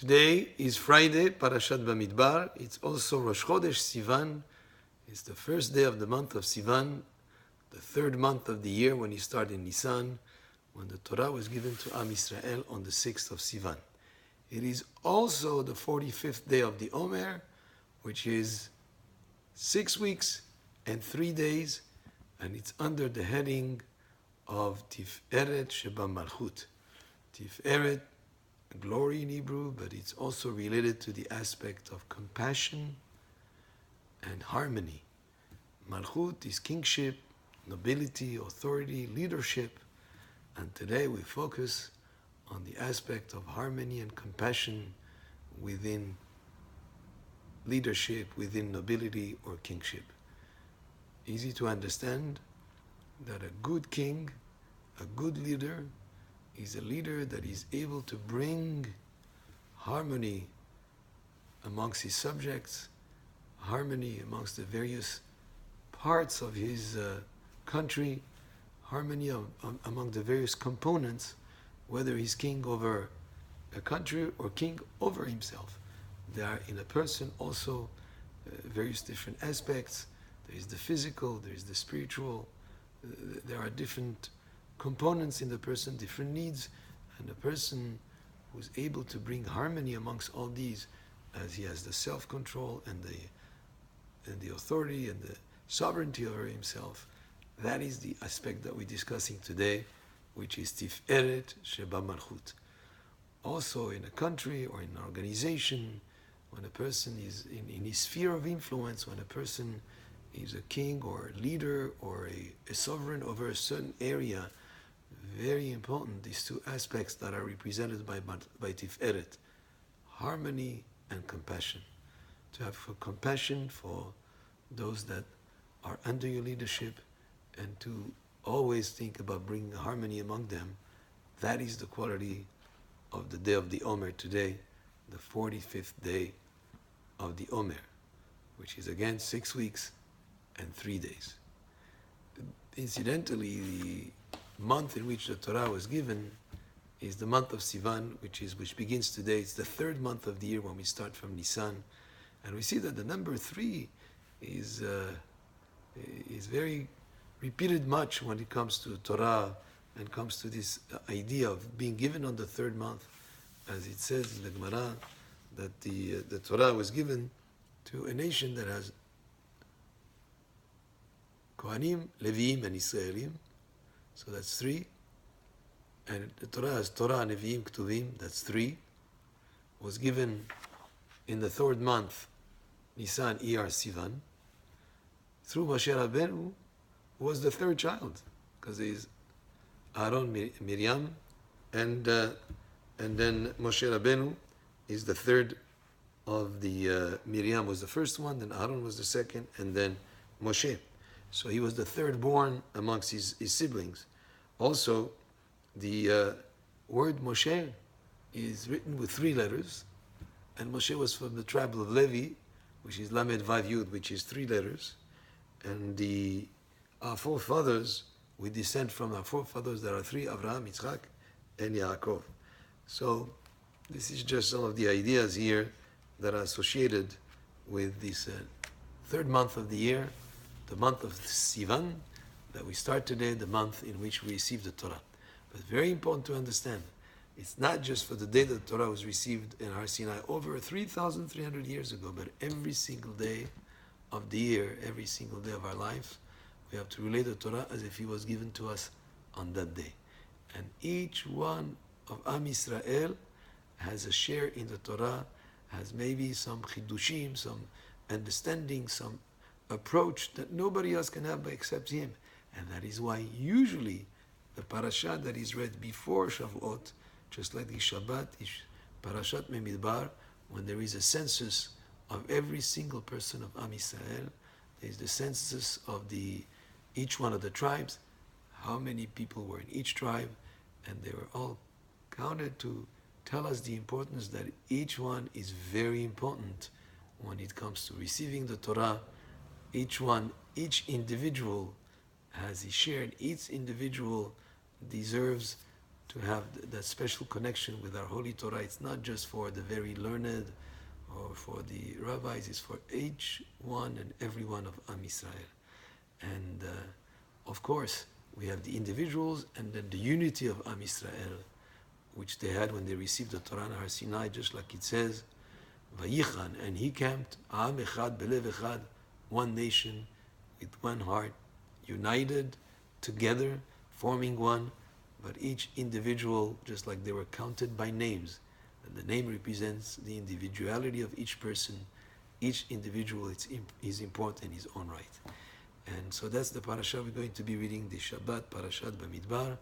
Today is Friday, Parashat Bamidbar. It's also Rosh Chodesh Sivan. It's the first day of the month of Sivan, the third month of the year when you start in Nisan, when the Torah was given to Am Yisrael on the 6th of Sivan. It is also the 45th day of the Omer, which is 6 weeks and 3 days, and it's under the heading of Tiferet shebamalchut. Tiferet, glory in Hebrew, but it's also related to the aspect of compassion and harmony. Malchut is kingship, nobility, authority, leadership, and today we focus on the aspect of harmony and compassion within leadership, within nobility or kingship. Easy to understand that a good king, a good leader, is a leader that is able to bring harmony amongst his subjects, harmony amongst the various parts of his country, harmony among the various components, whether he's king over a country or king over himself. There are in a person also various different aspects. There is the physical, there is the spiritual, there are different components in the person, different needs, and a person who's able to bring harmony amongst all these, as he has the self-control and the authority and the sovereignty over himself. That is the aspect that we're discussing today, which is Tiferet shebamalchut. Also in a country or in an organization, when a person is in his sphere of influence, when a person is a king or a leader or a sovereign over a certain area, very important, these two aspects that are represented by Tiferet, harmony and compassion. To have compassion for those that are under your leadership and to always think about bringing harmony among them. That is the quality of the day of the Omer today, the 45th day of the Omer, which is again 6 weeks and 3 days. Incidentally, the month in which the Torah was given is the month of Sivan, which begins today. It's the third month of the year when we start from Nisan, and we see that the number 3 is very repeated much when it comes to Torah and comes to this idea of being given on the third month, as it says in the Gemara that the Torah was given to a nation that has Kohanim, Leviim, and Israelim. So that's 3. And the Torah has Torah, Nevi'im, Ktuvim, that's 3. Was given in the third month, Nisan, Iyar, Sivan, through Moshe Rabbeinu, who was the third child, because he's Aaron, Miriam, and then Moshe Rabbeinu is the third of the, Miriam was the first one, then Aaron was the second, and then Moshe. So he was the third born amongst his siblings. Also, the word Moshe is written with 3 letters, and Moshe was from the tribe of Levi, which is Lamed Vav Yud, which is 3 letters. And our forefathers, we descend from our forefathers. There are 3: Abraham, Yitzchak, and Yaakov. So this is just some of the ideas here that are associated with this third month of the year, the month of Sivan, that we start today, the month in which we receive the Torah. But very important to understand, it's not just for the day that the Torah was received in Har Sinai over 3,300 years ago, but every single day of the year, every single day of our life, we have to relate the Torah as if it was given to us on that day. And each one of Am Yisrael has a share in the Torah, has maybe some chidushim, some understanding, some approach that nobody else can have except him. And that is why usually the parasha that is read before Shavuot, just like the Shabbat, is Parashat Bamidbar, when there is a census of every single person of Am Yisrael. There is the census of each one of the tribes, how many people were in each tribe, and they were all counted to tell us the importance that each one is very important when it comes to receiving the Torah. Each individual has his share, and each individual deserves to have that special connection with our Holy Torah. It's not just for the very learned or for the rabbis, it's for each one and every one of Am Yisrael. And of course, we have the individuals and then the unity of Am Yisrael, which they had when they received the Torah on Har Sinai, just like it says, Vayichan, and he camped, Am Echad Belev Echad, one nation with one heart, united together, forming one, but each individual, just like they were counted by names, and the name represents the individuality of each person. Each individual is important in his own right. And so that's the parasha we're going to be reading, the Shabbat, Parashat Bamidbar,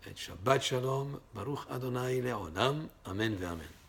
and Shabbat Shalom, Baruch Adonai Le'olam, Amen ve'amen.